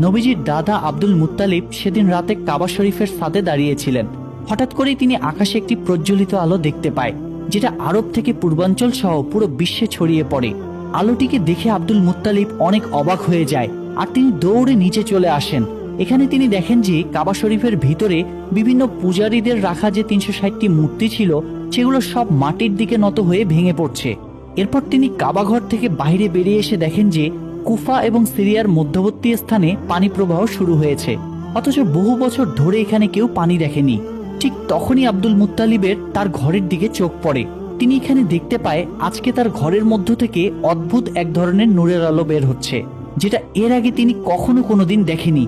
নবীজির দাদা Abdul Muttalib সেদিন রাতে কাবা শরীফের ছাদে দাঁড়িয়েছিলেন। হঠাৎ করেই তিনি আকাশে একটি প্রজ্বলিত আলো দেখতে পায়, যেটা আরব থেকে পূর্বাঞ্চল সহ পুরো বিশ্বে ছড়িয়ে পড়ে। আলোটিকে দেখে আব্দুল মুত্তালিব অনেক অবাক হয়ে যায়, আর তিনি দৌড়ে নিচে চলে আসেন। এখানে তিনি দেখেন যে কাবা শরীফের ভিতরে বিভিন্ন পূজারীদের রাখা যে ৩৬০টি মূর্তি ছিল, সেগুলো সব মাটির দিকে নত হয়ে ভেঙে পড়ছে। এরপর তিনি কাবাঘর থেকে বাইরে বেরিয়ে এসে দেখেন যে কুফা এবং সিরিয়ার মধ্যবর্তী স্থানে পানি প্রবাহ শুরু হয়েছে, অথচ বহু বছর ধরে এখানে কেউ পানি দেখেনি। ঠিক তখনই আব্দুল মুত্তালিবের তার ঘরের দিকে চোখ পড়ে। তিনি এখানে দেখতে পায় আজকে তার ঘরের মধ্য থেকে অদ্ভুত এক ধরনের নূরের আলো বের হচ্ছে, যেটা এর আগে তিনি কখনো কোনোদিন দেখেনি।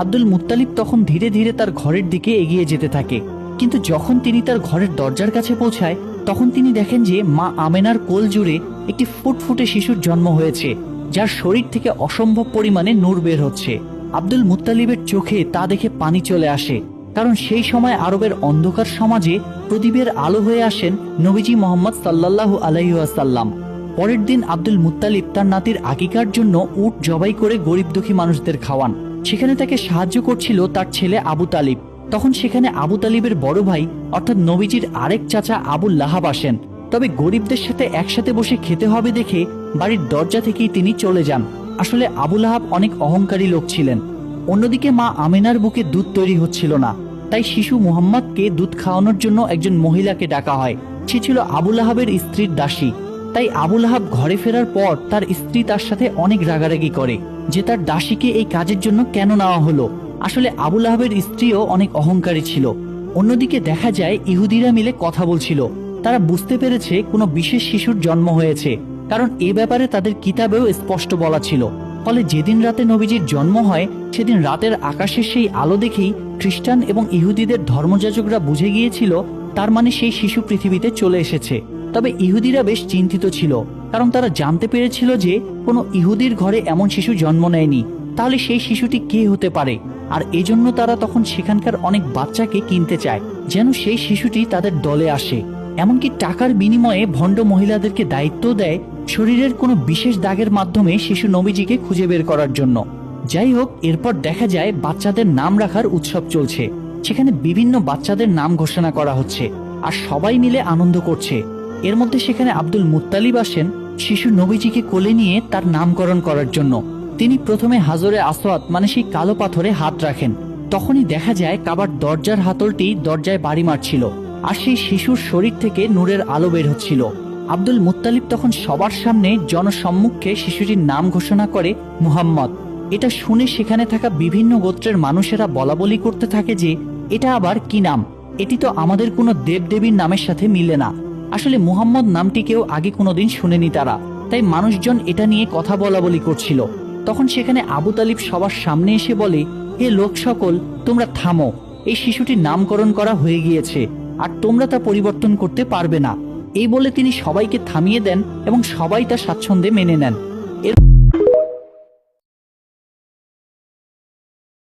আব্দুল মুত্তালিব তখন ধীরে ধীরে তার ঘরের দিকে এগিয়ে যেতে থাকে, কিন্তু যখন তিনি তার ঘরের দরজার কাছে পৌঁছায় তখন তিনি দেখেন যে মা আমেনার কোল জুড়ে একটি ফুটফুটে শিশুর জন্ম হয়েছে, যার শরীর থেকে অসম্ভব পরিমাণে নূর বের হচ্ছে। আব্দুল মুত্তালিবের চোখে তা দেখে পানি চলে আসে, কারণ সেই সময় আরবের অন্ধকার সমাজে প্রদীপের আলো হয়ে আসেন নবীজি মোহাম্মদ সাল্লাল্লাহু আলাইহি ওয়াসাল্লাম। পরের দিন আব্দুল মুত্তালিব তার নাতির আকিকার জন্য উট জবাই করে গরিব দুঃখী মানুষদের খাওয়ান। সেখানে তাকে সাহায্য করছিল তার ছেলে আবু তালিব। তখন সেখানে আবু তালিবের বড় ভাই অর্থাৎ নবীজির আরেক চাচা আবুল লাহাব আসেন। তবে গরিবদের সাথে একসাথে বসে খেতে হবে দেখে বাড়ির দরজা থেকেই তিনি চলে যান। আসলে আবু লাহাব অনেক অহংকারী লোক ছিলেন। অন্যদিকে মা আমেনার বুকে দুধ তৈরি হচ্ছিল না, তাই শিশু মুহাম্মদকে দুধ খাওয়ানোর জন্য একজন মহিলাকে ডাকা হয়। সে ছিল আবু লাহাবের স্ত্রীর দাসী। তাই আবু লাহাব ঘরে ফেরার পর তার স্ত্রী তার সাথে অনেক রাগারাগি করে যে তার দাসীকে এই কাজের জন্য কেন নেওয়া হলো। আসলে আবু লাহাবের স্ত্রীও অনেক অহংকারী ছিল। অন্যদিকে দেখা যায় ইহুদিরা মিলে কথা বলছিল। তারা বুঝতে পেরেছে কোনো বিশেষ শিশুর জন্ম হয়েছে, কারণ এ ব্যাপারে তাদের কিতাবেও স্পষ্ট বলা ছিল। ফলে যেদিন রাতে নবীজির জন্ম হয় সেদিন রাতের আকাশের সেই আলো দেখেই খ্রিস্টান এবং ইহুদিদের ধর্মযাজকরা বুঝে গিয়েছিল তার মানে সেই শিশু পৃথিবীতে চলে এসেছে। তবে ইহুদিরা বেশ চিন্তিত ছিল, কারণ তারা জানতে পেরেছিল যে কোনো ইহুদির ঘরে এমন শিশু জন্ম নেয়নি। তাহলে সেই শিশুটি কে হতে পারে? আর এজন্য তারা তখন সেখানকার অনেক বাচ্চাকে কিনতে চায়, যেন সেই শিশুটি তাদের দলে আসে। এমনকি টাকার বিনিময়ে ভণ্ড মহিলাদেরকে দায়িত্ব দেয় শরীরের কোনো বিশেষ দাগের মাধ্যমে শিশু নবীজিকে খুঁজে বের করার জন্য। যাই হোক, এরপর দেখা যায় বাচ্চাদের নাম রাখার উৎসব চলছে। সেখানে বিভিন্ন বাচ্চাদের নাম ঘোষণা করা হচ্ছে, আর সবাই মিলে আনন্দ করছে। এর মধ্যে সেখানে আব্দুল মুত্তালিব আসেন শিশু নবীজিকে কোলে নিয়ে তার নামকরণ করার জন্য। তিনি প্রথমে হাজরে আসওয়াদ মানে সেই কালো পাথরে হাত রাখেন। তখনই দেখা যায় কাবার দরজার হাতলটি দরজায় বাড়ি মারছিল, আর সেই শিশুর শরীর থেকে নূরের আলো বের হচ্ছিল। আব্দুল মুত্তালিব তখন সবার সামনে জনসম্মুখে শিশুটির নাম ঘোষণা করে মুহাম্মদ। এটা শুনে সেখানে থাকা বিভিন্ন গোত্রের মানুষেরা বলাবলি করতে থাকে যে এটা আবার কি নাম, এটি তো আমাদের কোনো দেবদেবীর নামের সাথে মিলে না। আসলে মুহাম্মদ নামটি কেউ আগে কোনোদিন শুনেনি তারা, তাই মানুষজন এটা নিয়ে কথা বলাবলি করছিল। তখন সেখানে আবু তালিব সবার সামনে এসে বলে, হে লোক সকল, তোমরা থামো, এই শিশুটির নামকরণ করা হয়ে গিয়েছে আর তোমরা তা পরিবর্তন করতে পারবে না। এই বলে তিনি সবাইকে থামিয়ে দেন এবং সবাই তা স্বাচ্ছন্দ্যে মেনে নেন।